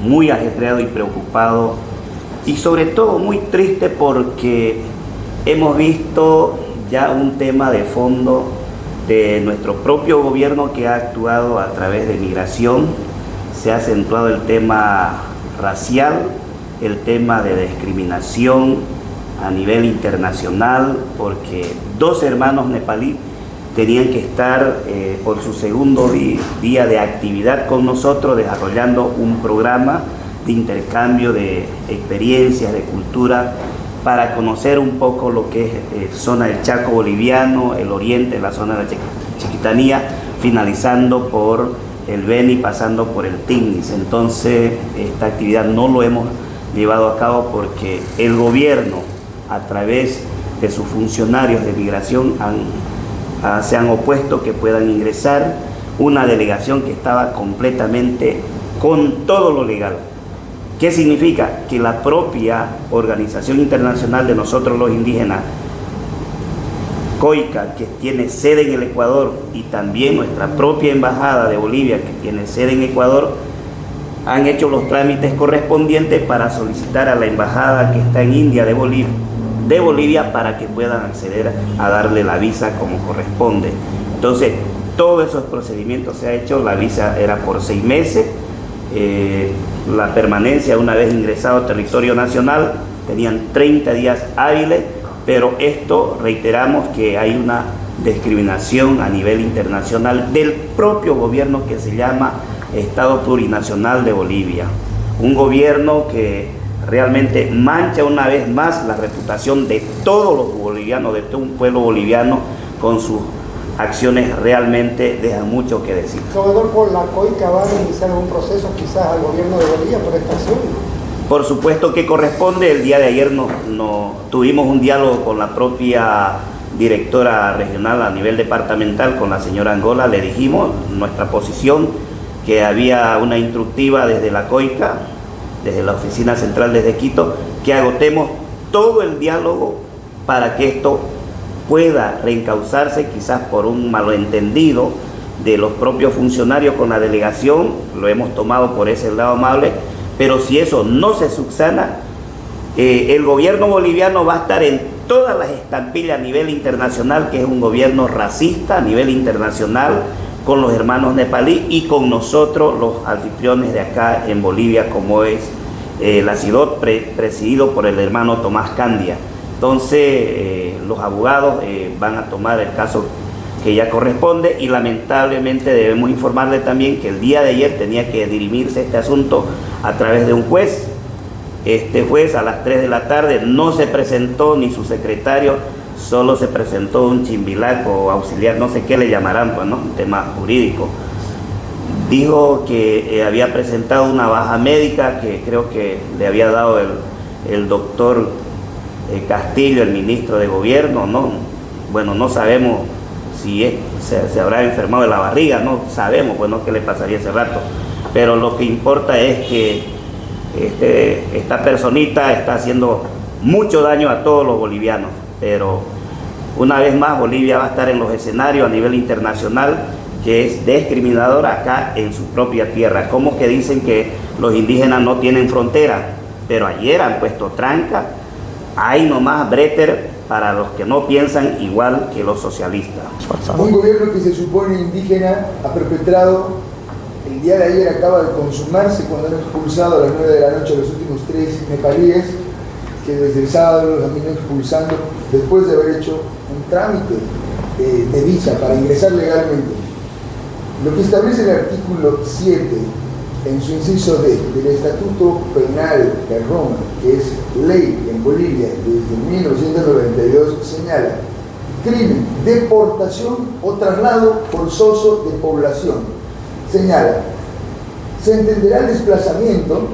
muy ajetreado y preocupado, y sobre todo muy triste porque hemos visto ya un tema de fondo de nuestro propio gobierno que ha actuado a través de migración. Se ha acentuado el tema racial, el tema de discriminación a nivel internacional, porque 2 hermanos nepalíes tenían que estar por su segundo día de actividad con nosotros, desarrollando un programa de intercambio de experiencias, de cultura, para conocer un poco lo que es zona del Chaco boliviano, el oriente, la zona de la Chiquitanía, finalizando por el Beni, pasando por el Tignis. Entonces, esta actividad no lo hemos llevado a cabo porque el gobierno, a través de sus funcionarios de migración, se han opuesto que puedan ingresar una delegación que estaba completamente con todo lo legal. ¿Qué significa? Que la propia organización internacional de nosotros los indígenas, COICA, que tiene sede en el Ecuador, y también nuestra propia embajada de Bolivia, que tiene sede en Ecuador, han hecho los trámites correspondientes para solicitar a la embajada que está en India de Bolivia para que puedan acceder a darle la visa como corresponde. Entonces, todos esos procedimientos se ha hecho. La visa era por 6 meses. La permanencia, una vez ingresado a territorio nacional, tenían 30 días hábiles, pero esto, reiteramos que hay una discriminación a nivel internacional del propio gobierno que se llama Estado Plurinacional de Bolivia, un gobierno que realmente mancha una vez más la reputación de todos los bolivianos, de todo un pueblo boliviano, con sus acciones realmente dejan mucho que decir. Salvador, ¿por la COICA va a iniciar un proceso quizás al gobierno de Bolivia por esta acción? Por supuesto que corresponde. El día de ayer tuvimos un diálogo con la propia directora regional a nivel departamental, con la señora Angola. Le dijimos nuestra posición, que había una instructiva desde la COICA, desde la oficina central desde Quito, que agotemos todo el diálogo para que esto pueda reencauzarse, quizás por un malentendido de los propios funcionarios con la delegación. Lo hemos tomado por ese lado amable, pero si eso no se subsana, el gobierno boliviano va a estar en todas las estampillas a nivel internacional, que es un gobierno racista a nivel internacional, con los hermanos nepalíes y con nosotros, los anfitriones de acá en Bolivia, como es la CIDOT, presidido por el hermano Tomás Candia. Entonces, los abogados van a tomar el caso que ya corresponde, y lamentablemente debemos informarle también que el día de ayer tenía que dirimirse este asunto a través de un juez. Este juez a las 3 de la tarde no se presentó, ni su secretario, solo se presentó un chimbilaco auxiliar, no sé qué le llamarán, pues, ¿no? Un tema jurídico. Dijo que había presentado una baja médica que creo que le había dado el doctor Castillo, el ministro de gobierno, ¿no? Bueno, no sabemos si se habrá enfermado de la barriga, no sabemos, pues, ¿no?, qué le pasaría ese rato. Pero lo que importa es que esta personita está haciendo mucho daño a todos los bolivianos. Pero una vez más Bolivia va a estar en los escenarios a nivel internacional, que es discriminadora acá en su propia tierra. Como que dicen que los indígenas no tienen frontera, pero ayer han puesto tranca, hay nomás breter para los que no piensan igual que los socialistas. Un gobierno que se supone indígena ha perpetrado, el día de ayer acaba de consumarse cuando han expulsado a las 9 de la noche a los últimos 3 nepalíes, que desde el sábado los han venido expulsando después de haber hecho un trámite de visa para ingresar legalmente. Lo que establece el artículo 7 en su inciso D del Estatuto Penal de Roma, que es ley en Bolivia desde 1992, señala: crimen, deportación o traslado forzoso de población. Señala: se entenderá el desplazamiento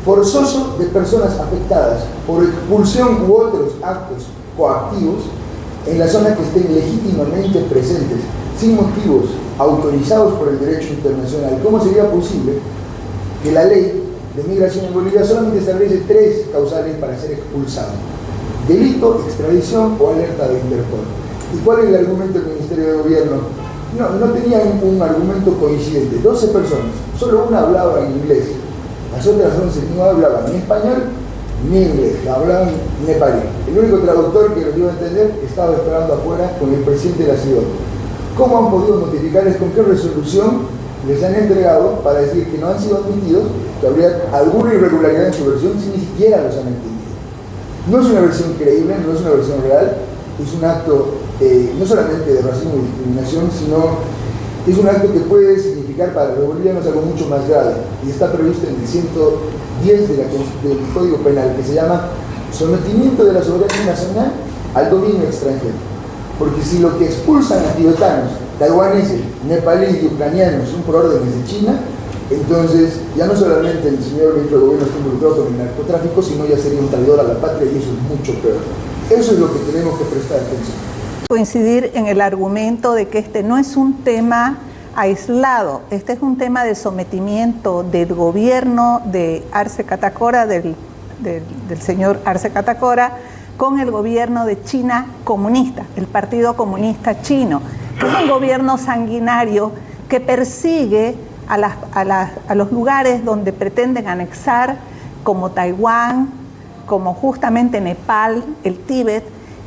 forzoso de personas afectadas por expulsión u otros actos coactivos en la zona que estén legítimamente presentes, sin motivos autorizados por el derecho internacional. ¿Cómo sería posible que la ley de migración en Bolivia solamente establece 3 causales para ser expulsado? Delito, extradición o alerta de Interpol. ¿Y cuál es el argumento del Ministerio de Gobierno? No tenía un argumento coincidente. 12 personas, solo una hablaba en inglés. Las otras 11 no hablaban ni español ni inglés, hablaban nepalí. El único traductor que lo dio a entender estaba esperando afuera con el presidente de la ciudad. ¿Cómo han podido notificarles con qué resolución les han entregado para decir que no han sido admitidos, que habría alguna irregularidad en su versión si ni siquiera los han entendido? No es una versión creíble, no es una versión real, es un acto no solamente de racismo y discriminación, sino es un acto que puede significar para los bolivianos algo mucho más grave, y está previsto en el 110 del Código Penal, que se llama sometimiento de la soberanía nacional al dominio extranjero. Porque si lo que expulsan a tibetanos, taiwaneses, nepalíes y ucranianos son por órdenes de China, entonces ya no solamente el señor ministro de Gobierno está involucrado con el narcotráfico, sino ya sería un traidor a la patria, y eso es mucho peor. Eso es lo que tenemos que prestar atención. Coincidir en el argumento de que este no es un tema aislado, este es un tema de sometimiento del gobierno de Arce Catacora, del señor Arce Catacora, con el gobierno de China comunista, el Partido Comunista Chino, que es un gobierno sanguinario que persigue a los lugares donde pretenden anexar, como Taiwán, como justamente Nepal, el Tíbet,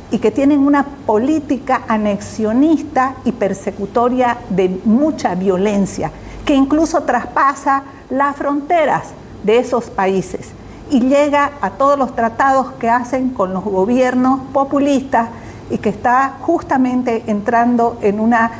y que tienen una política anexionista y persecutoria de mucha violencia, que incluso traspasa las fronteras de esos países y llega a todos los tratados que hacen con los gobiernos populistas, y que está justamente entrando en una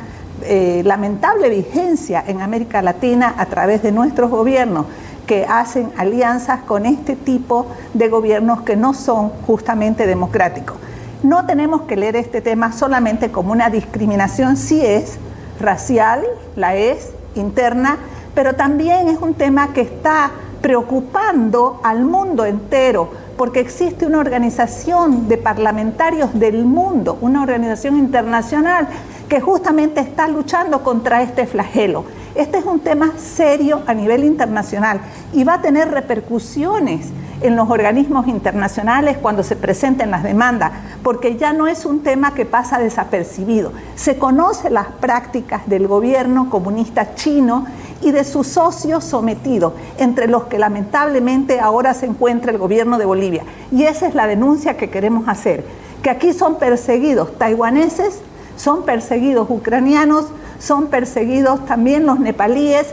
lamentable vigencia en América Latina a través de nuestros gobiernos, que hacen alianzas con este tipo de gobiernos que no son justamente democráticos. No tenemos que leer este tema solamente como una discriminación, sí es racial, la es interna, pero también es un tema que está preocupando al mundo entero, porque existe una organización de parlamentarios del mundo, una organización internacional que justamente está luchando contra este flagelo. Este es un tema serio a nivel internacional y va a tener repercusiones en los organismos internacionales cuando se presenten las demandas, porque ya no es un tema que pasa desapercibido. Se conocen las prácticas del gobierno comunista chino y de sus socios sometidos, entre los que lamentablemente ahora se encuentra el gobierno de Bolivia. Y esa es la denuncia que queremos hacer, que aquí son perseguidos taiwaneses, son perseguidos ucranianos, son perseguidos también los nepalíes,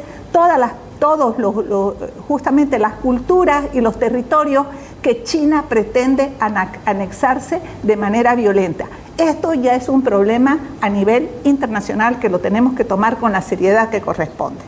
justamente las culturas y los territorios que China pretende anexarse de manera violenta. Esto ya es un problema a nivel internacional que lo tenemos que tomar con la seriedad que corresponde.